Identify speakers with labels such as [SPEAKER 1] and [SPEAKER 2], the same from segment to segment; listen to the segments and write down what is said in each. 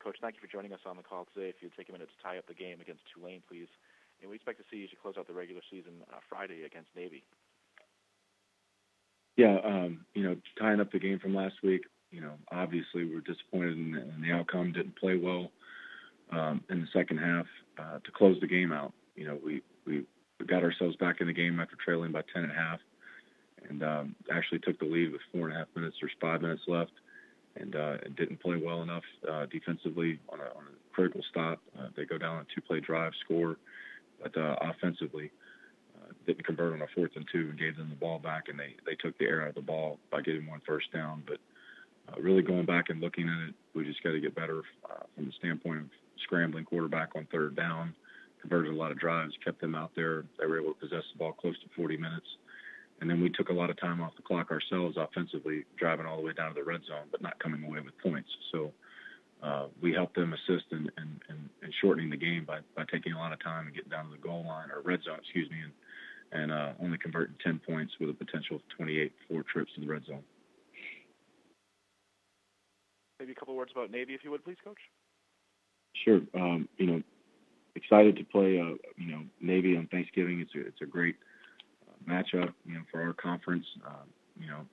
[SPEAKER 1] Coach, thank you for joining us on the call today. If you'd take a minute to tie up the game against Tulane, please. And we expect to see you to close out the regular season Friday against Navy.
[SPEAKER 2] Yeah, tying up the game from last week, obviously we were disappointed in the outcome, didn't play well in the second half to close the game out. We got ourselves back in the game after trailing by 10.5 and actually took the lead with 4.5 minutes. There's 5 minutes left and didn't play well enough defensively on a critical stop. They go down a 2-play drive, score, but offensively didn't convert on a 4th and 2 and gave them the ball back, and they took the air out of the ball by getting 1 first down. But really going back and looking at it, we just got to get better from the standpoint of scrambling quarterback on 3rd down, converted a lot of drives, kept them out there. They were able to possess the ball close to 40 minutes. And then we took a lot of time off the clock ourselves offensively, driving all the way down to the red zone, but not coming away with points. So we helped them assist in shortening the game by taking a lot of time and getting down to the goal line, or red zone, and only converting 10 points with a potential of 28 4 trips to the red zone.
[SPEAKER 1] Maybe a couple words about Navy, if you would, please, Coach.
[SPEAKER 2] Sure. Excited to play, Navy on Thanksgiving. It's a great matchup, for our conference.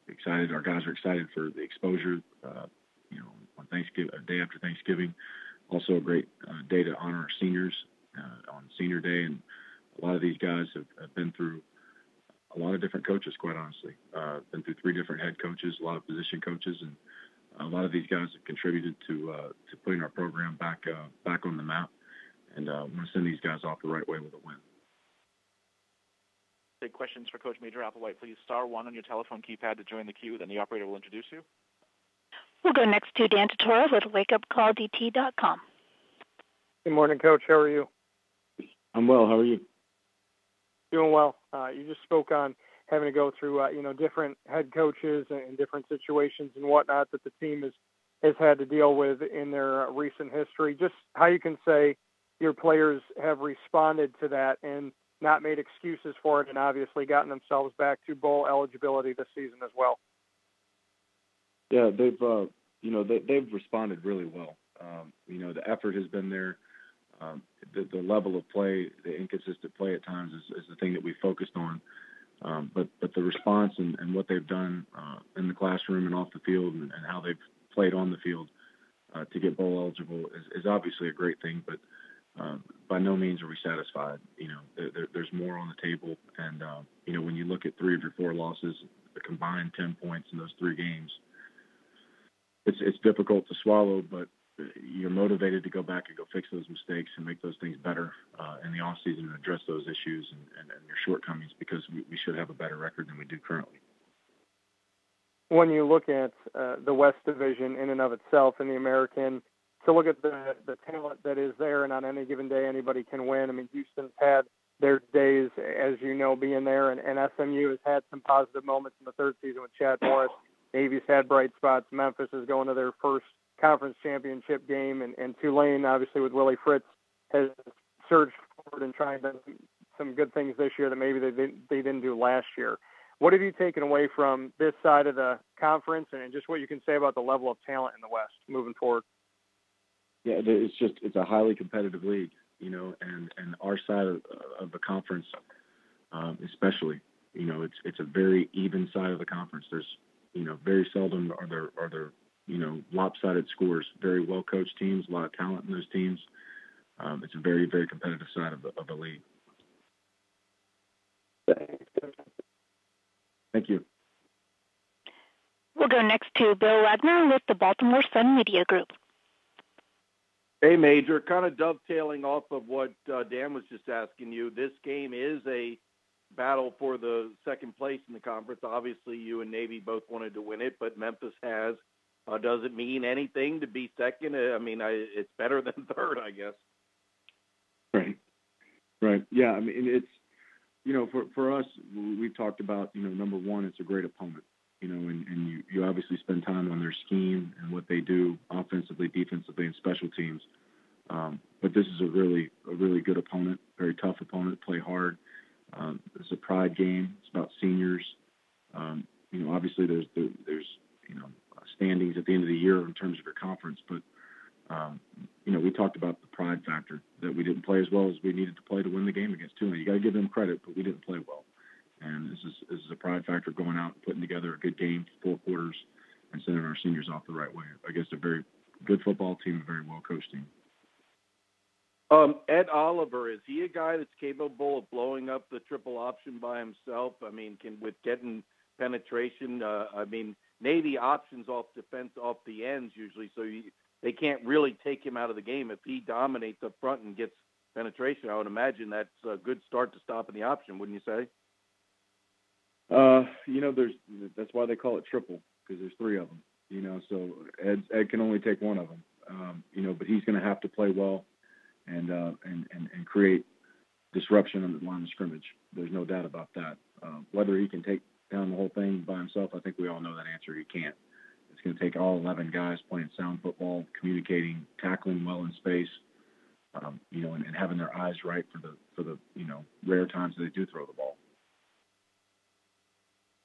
[SPEAKER 2] Excited. Our guys are excited for the exposure, on Thanksgiving, day after Thanksgiving. Also a great day to honor our seniors on Senior Day. And a lot of these guys have been through a lot of different coaches, quite honestly. Been through 3 different head coaches, a lot of position coaches, and a lot of these guys have contributed to putting our program back on the map. And I want to send these guys off the right way with a win.
[SPEAKER 1] Take questions for Coach Major Applewhite, please. *1 on your telephone keypad to join the queue. Then the operator will introduce you.
[SPEAKER 3] We'll go next to Dan Tortora with WakeUpCallDT.com.
[SPEAKER 4] Good morning, Coach. How are you?
[SPEAKER 2] I'm well. How are you?
[SPEAKER 4] Doing well. You just spoke on having to go through, different head coaches and different situations and whatnot that the team has had to deal with in their recent history. Just how you can say your players have responded to that and not made excuses for it, and obviously gotten themselves back to bowl eligibility this season as well.
[SPEAKER 2] Yeah, they've responded really well. The effort has been there. The level of play, the inconsistent play at times is the thing that we focused on. But the response and what they've done in the classroom and off the field and how they've played on the field to get bowl eligible is obviously a great thing. But by no means are we satisfied. There's more on the table. And, when you look at 3 of your 4 losses, the combined 10 points in those 3 games, it's difficult to swallow, but you're motivated to go back and go fix those mistakes and make those things better in the offseason and address those issues and your shortcomings, because we should have a better record than we do currently.
[SPEAKER 4] When you look at the West Division in and of itself in the American, to look at the talent that is there, and on any given day anybody can win. I mean, Houston's had their days, as you know, being there, and SMU has had some positive moments in the 3rd season with Chad Morris. Navy's had bright spots. Memphis is going to their first conference championship game, and Tulane, obviously, with Willie Fritz, has surged forward and tried some good things this year that maybe they didn't do last year. What have you taken away from this side of the conference, and just what you can say about the level of talent in the West moving forward?
[SPEAKER 2] Yeah, it's a highly competitive league, and our side of the conference, especially, it's a very even side of the conference. There's, very seldom are there lopsided scores. Very well coached teams, a lot of talent in those teams. It's a very, very competitive side of the league. Thank you.
[SPEAKER 3] We'll go next to Bill Wagner with the Baltimore Sun Media Group.
[SPEAKER 5] Hey, Major, kind of dovetailing off of what Dan was just asking you, this game is a battle for the second place in the conference. Obviously, you and Navy both wanted to win it, but Memphis has. Does it mean anything to be second? I mean, it's better than 3rd, I guess.
[SPEAKER 2] Right. Yeah, I mean, it's, for us, we've talked about, number one, it's a great opponent, and you obviously spend time on their scheme and what they do offensively, defensively, and special teams. But this is a really good opponent, very tough opponent, play hard. It's a pride game. It's about seniors. Obviously there's standings at the end of the year in terms of your conference, but We talked about the pride factor, that we didn't play as well as we needed to play to win the game against Tulane. You got to give them credit, but we didn't play well. And this is a pride factor, going out and putting together a good game, 4 quarters, and sending our seniors off the right way against a very good football team, a very well-coached team.
[SPEAKER 5] Ed Oliver, is he a guy that's capable of blowing up the triple option by himself? I mean, with getting penetration, Navy options off defense off the ends usually, so they can't really take him out of the game. If he dominates up front and gets penetration, I would imagine that's a good start to stopping the option, wouldn't you say?
[SPEAKER 2] That's why they call it triple, because there's 3 of them. So Ed can only take one of them. But he's going to have to play well and create disruption on the line of scrimmage. There's no doubt about that. Whether he can take down the whole thing by himself, I think we all know that answer. He can't. It's going to take all 11 guys playing sound football, communicating, tackling well in space, and having their eyes right for the rare times that they do throw the ball.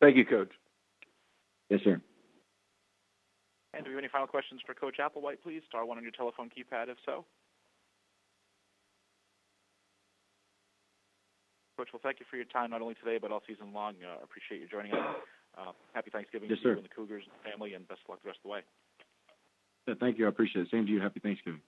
[SPEAKER 5] Thank you, Coach.
[SPEAKER 2] Yes, sir.
[SPEAKER 1] And do we have any final questions for Coach Applewhite, please? Star 1 on your telephone keypad, if so. Coach, well, thank you for your time, not only today, but all season long. Appreciate you joining us. Happy Thanksgiving to you and the Cougars and the family, and best of luck the rest of the way.
[SPEAKER 2] Yeah, thank you. I appreciate it. Same to you. Happy Thanksgiving.